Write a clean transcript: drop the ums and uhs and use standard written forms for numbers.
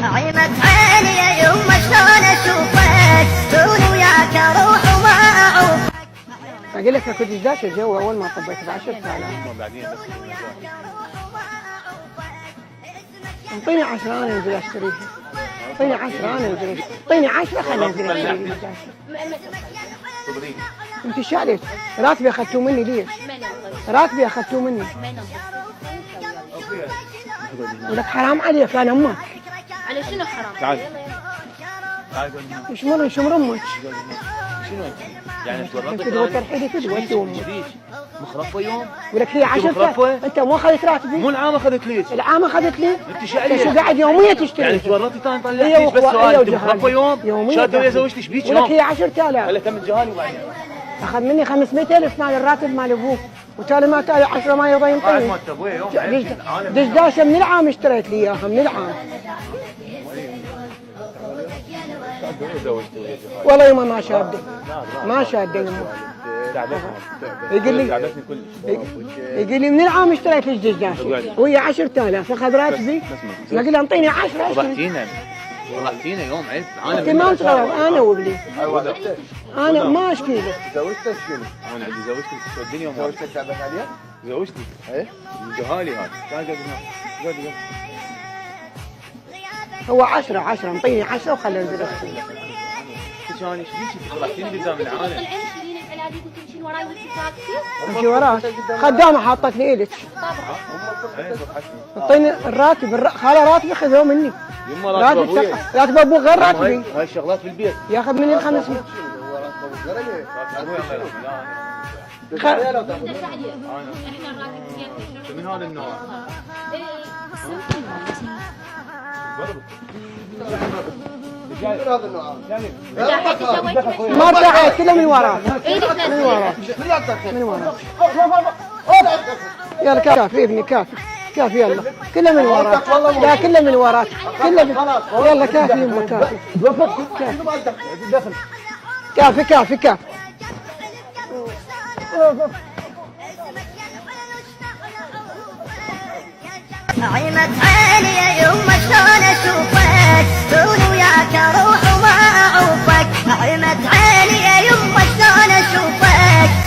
عينك عيني يا يما شلون اشوفك شلون وياك اروح وما اعوفك. اقول لك كنت داش الجو اول ما طبيت ب 10,000. بعدين اعطيني 10 انا انزل اشتريها. اعطيني 10 انا انزل اعطيني 10 خليني انزل اشتريها. انت ايش عليك؟ راتبي اخذتوه مني ليش؟ راتبي اخذتوه مني. ولك حرام عليك انا امك. على شنو حرام؟ تعال شمر امك. شنو يعني تورطك؟ تدوى ترحيلي تدوى انت وامك. مخرفه يوم؟ ولك هي 10,000 انت مو اخذت راتبي؟ مو العام اخذت ليش؟ العام اخذت لي؟ انت شو عليك؟ شو قاعد يوميا تشتري؟ يعني تورطي ثاني طلعت هي ليش بس سؤال انت وجهالي. مخرفه يوم؟ يوميا شادة ويا تاخذ. زوجتك ايش بيك ولك يوم؟ هي 10,000 هلا كم جهالي وبعدين اخذ مني 500,000 مال الراتب مال ابوك وتالي ما تالي 10 ما يبغى قاعد ينطيني. ما تبوي يوم دشداشه من العام اشتريت لي اياها من العام. والله يما ما شاده ما شاده يما. يقول لي يقول لي من العام اشتريت لي دشداشه وهي 10,000 اخذ راتبي. يقول لي انطيني 10 فضحتينا فضحتينا يوم عيب. انت ما متغرب انا وابني انا ما اشكي لك. زوجتك شنو؟ انا عندي زوجتي الدنيا وما زوجتك تعبت عليها؟ زوجتي ايه؟ جهالي هذا تعال قاعد هنا قاعد هو 10 انطيني 10 وخلي انزل اشتري. كان ايش بيك فضحتيني قدام العالم. طلعين شيلين العلاجيك وتمشين وراي وانت ساكته. امشي وراك خدامه حاطت لي الك. اعطيني الراتب خاله راتبي خذوه مني. يما راتب ابوي راتب ابوك غير راتبي. هاي الشغلات في البيت ياخذ مني ال 500. ابوي الله يرحمه. احنا الراتب زيادة. من هذا النوع هذا النوع ما ارتاحت كله من وراك من وراك من وراك. يلا كافي ابني كافي كافي يلا كله من وراك لا كله من وراك كله يلا كافي يمه كافي كافي كافي كافي. عينك عيني يا يما